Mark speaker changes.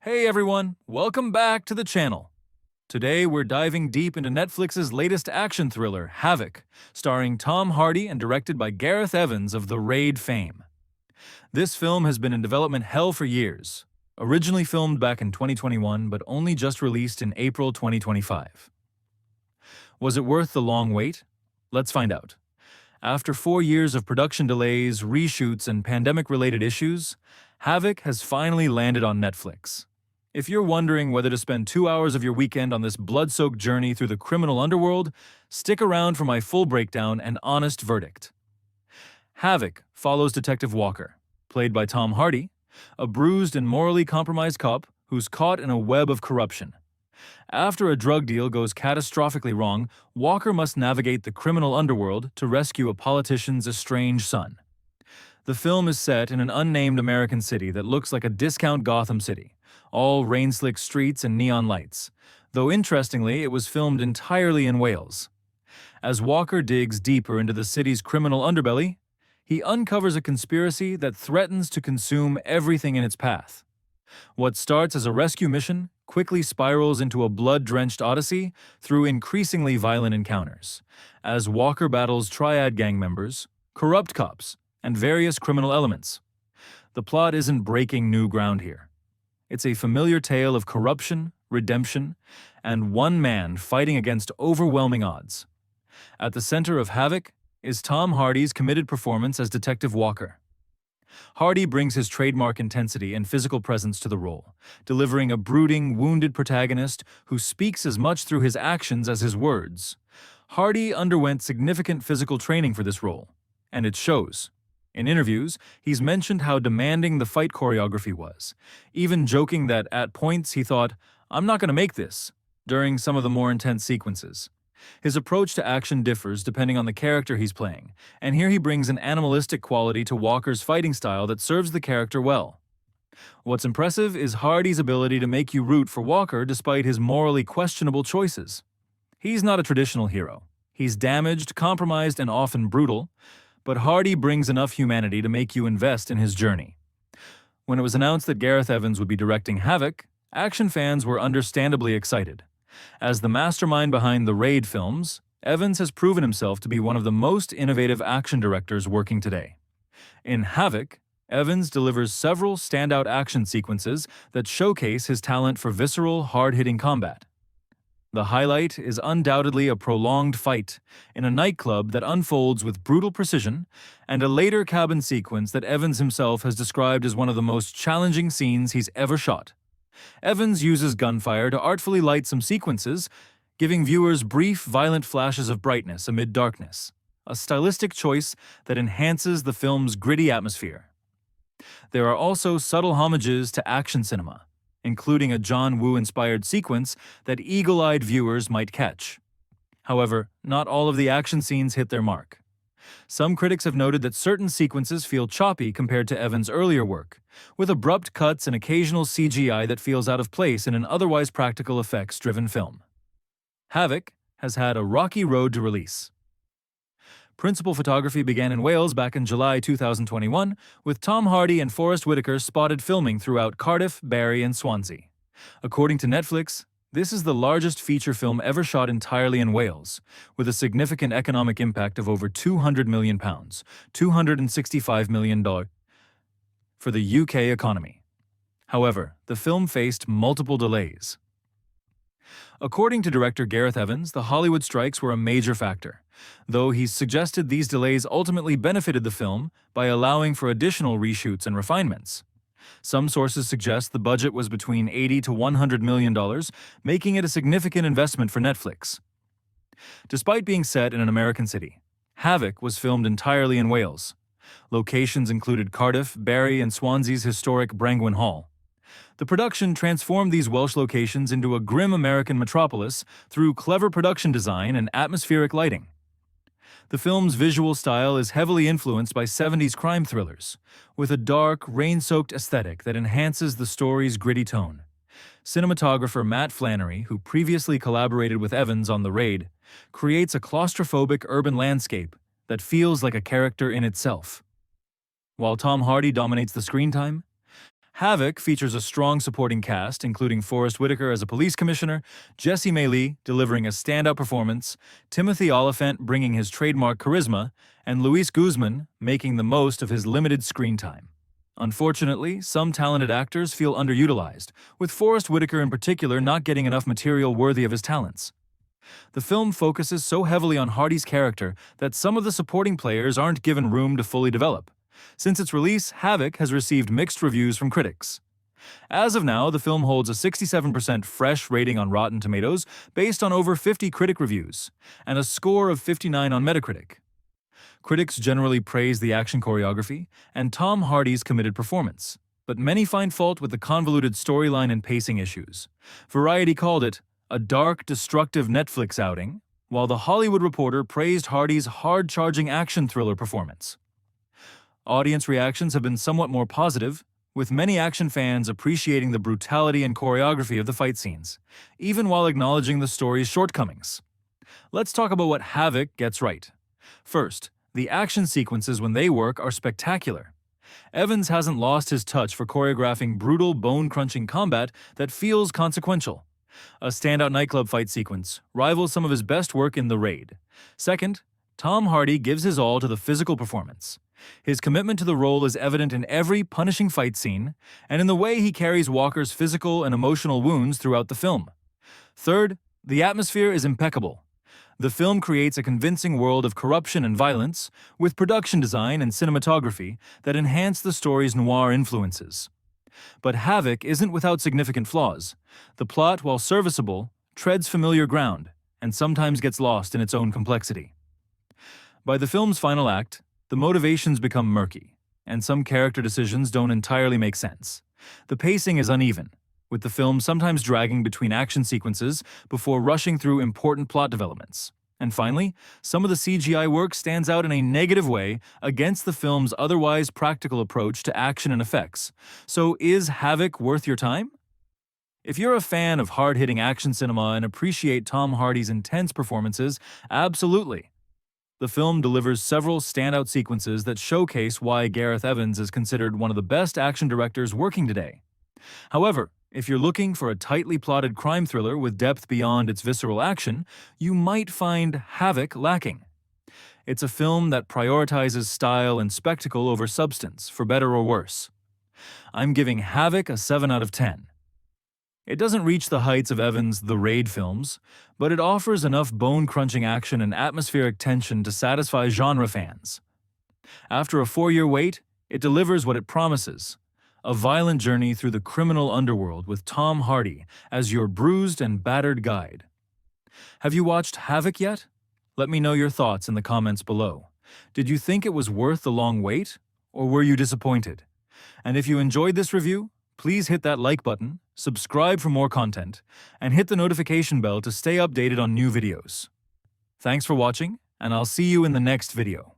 Speaker 1: Hey everyone, welcome back to the channel. Today we're diving deep into Netflix's latest action thriller, Havoc, starring Tom Hardy and directed by Gareth Evans of The Raid fame. This film has been in development hell for years, originally filmed back in 2021 but only just released in April 2025. Was it worth the long wait? Let's find out. After 4 years of production delays, reshoots, and pandemic-related issues, Havoc has finally landed on Netflix. If you're wondering whether to spend 2 hours of your weekend on this blood-soaked journey through the criminal underworld, stick around for my full breakdown and honest verdict. Havoc follows Detective Walker, played by Tom Hardy, a bruised and morally compromised cop who's caught in a web of corruption. After a drug deal goes catastrophically wrong, Walker must navigate the criminal underworld to rescue a politician's estranged son. The film is set in an unnamed American city that looks like a discount Gotham City, all rain-slick streets and neon lights, though interestingly it was filmed entirely in Wales. As Walker digs deeper into the city's criminal underbelly, he uncovers a conspiracy that threatens to consume everything in its path. What starts as a rescue mission quickly spirals into a blood-drenched odyssey through increasingly violent encounters, as Walker battles triad gang members, corrupt cops, and various criminal elements. The plot isn't breaking new ground here. It's a familiar tale of corruption, redemption, and one man fighting against overwhelming odds. At the center of Havoc is Tom Hardy's committed performance as Detective Walker. Hardy brings his trademark intensity and physical presence to the role, delivering a brooding, wounded protagonist who speaks as much through his actions as his words. Hardy underwent significant physical training for this role, and it shows. In interviews, he's mentioned how demanding the fight choreography was, even joking that at points he thought, "I'm not going to make this," during some of the more intense sequences. His approach to action differs depending on the character he's playing, and here he brings an animalistic quality to Walker's fighting style that serves the character well. What's impressive is Hardy's ability to make you root for Walker despite his morally questionable choices. He's not a traditional hero. He's damaged, compromised, and often brutal, but Hardy brings enough humanity to make you invest in his journey. When it was announced that Gareth Evans would be directing Havoc, action fans were understandably excited. As the mastermind behind the Raid films, Evans has proven himself to be one of the most innovative action directors working today. In Havoc, Evans delivers several standout action sequences that showcase his talent for visceral, hard-hitting combat. The highlight is undoubtedly a prolonged fight in a nightclub that unfolds with brutal precision, and a later cabin sequence that Evans himself has described as one of the most challenging scenes he's ever shot. Evans uses gunfire to artfully light some sequences, giving viewers brief, violent flashes of brightness amid darkness, a stylistic choice that enhances the film's gritty atmosphere. There are also subtle homages to action cinema, including a John Woo-inspired sequence that eagle-eyed viewers might catch. However, not all of the action scenes hit their mark. Some critics have noted that certain sequences feel choppy compared to Evans' earlier work, with abrupt cuts and occasional CGI that feels out of place in an otherwise practical effects-driven film. Havoc has had a rocky road to release. Principal photography began in Wales back in July 2021, with Tom Hardy and Forest Whitaker spotted filming throughout Cardiff, Barry, and Swansea. According to Netflix, this is the largest feature film ever shot entirely in Wales, with a significant economic impact of over £200 million, $265 million for the UK economy. However, the film faced multiple delays. According to director Gareth Evans, the Hollywood strikes were a major factor, though he's suggested these delays ultimately benefited the film by allowing for additional reshoots and refinements. Some sources suggest the budget was between $80 to $100 million, making it a significant investment for Netflix. Despite being set in an American city, Havoc was filmed entirely in Wales. Locations included Cardiff, Barry, and Swansea's historic Brangwyn Hall. The production transformed these Welsh locations into a grim American metropolis through clever production design and atmospheric lighting. The film's visual style is heavily influenced by 70s crime thrillers, with a dark, rain-soaked aesthetic that enhances the story's gritty tone. Cinematographer Matt Flannery, who previously collaborated with Evans on The Raid, creates a claustrophobic urban landscape that feels like a character in itself. While Tom Hardy dominates the screen time, Havoc features a strong supporting cast, including Forrest Whitaker as a police commissioner, Jesse Maylee delivering a standout performance, Timothy Oliphant bringing his trademark charisma, and Luis Guzman making the most of his limited screen time. Unfortunately, some talented actors feel underutilized, with Forrest Whitaker in particular not getting enough material worthy of his talents. The film focuses so heavily on Hardy's character that some of the supporting players aren't given room to fully develop. Since its release, Havoc has received mixed reviews from critics. As of now, the film holds a 67% fresh rating on Rotten Tomatoes based on over 50 critic reviews, and a score of 59 on Metacritic. Critics generally praise the action choreography and Tom Hardy's committed performance, but many find fault with the convoluted storyline and pacing issues. Variety called it a dark, destructive Netflix outing, while The Hollywood Reporter praised Hardy's hard-charging action thriller performance. Audience reactions have been somewhat more positive, with many action fans appreciating the brutality and choreography of the fight scenes, even while acknowledging the story's shortcomings. Let's talk about what Havoc gets right. First, the action sequences when they work are spectacular. Evans hasn't lost his touch for choreographing brutal, bone-crunching combat that feels consequential. A standout nightclub fight sequence rivals some of his best work in The Raid. Second, Tom Hardy gives his all to the physical performance. His commitment to the role is evident in every punishing fight scene, and in the way he carries Walker's physical and emotional wounds throughout the film. Third, the atmosphere is impeccable. The film creates a convincing world of corruption and violence, with production design and cinematography that enhance the story's noir influences. But Havoc isn't without significant flaws. The plot, while serviceable, treads familiar ground, and sometimes gets lost in its own complexity. By the film's final act, the motivations become murky, and some character decisions don't entirely make sense. The pacing is uneven, with the film sometimes dragging between action sequences before rushing through important plot developments. And finally, some of the CGI work stands out in a negative way against the film's otherwise practical approach to action and effects. So is Havoc worth your time? If you're a fan of hard-hitting action cinema and appreciate Tom Hardy's intense performances, absolutely. The film delivers several standout sequences that showcase why Gareth Evans is considered one of the best action directors working today. However, if you're looking for a tightly plotted crime thriller with depth beyond its visceral action, you might find Havoc lacking. It's a film that prioritizes style and spectacle over substance, for better or worse. I'm giving Havoc a 7 out of 10. It doesn't reach the heights of Evans' The Raid films, but it offers enough bone-crunching action and atmospheric tension to satisfy genre fans. After a 4-year wait, it delivers what it promises: a violent journey through the criminal underworld with Tom Hardy as your bruised and battered guide. Have you watched Havoc yet? Let me know your thoughts in the comments below. Did you think it was worth the long wait, or were you disappointed? And if you enjoyed this review, please hit that like button, subscribe for more content, and hit the notification bell to stay updated on new videos. Thanks for watching, and I'll see you in the next video.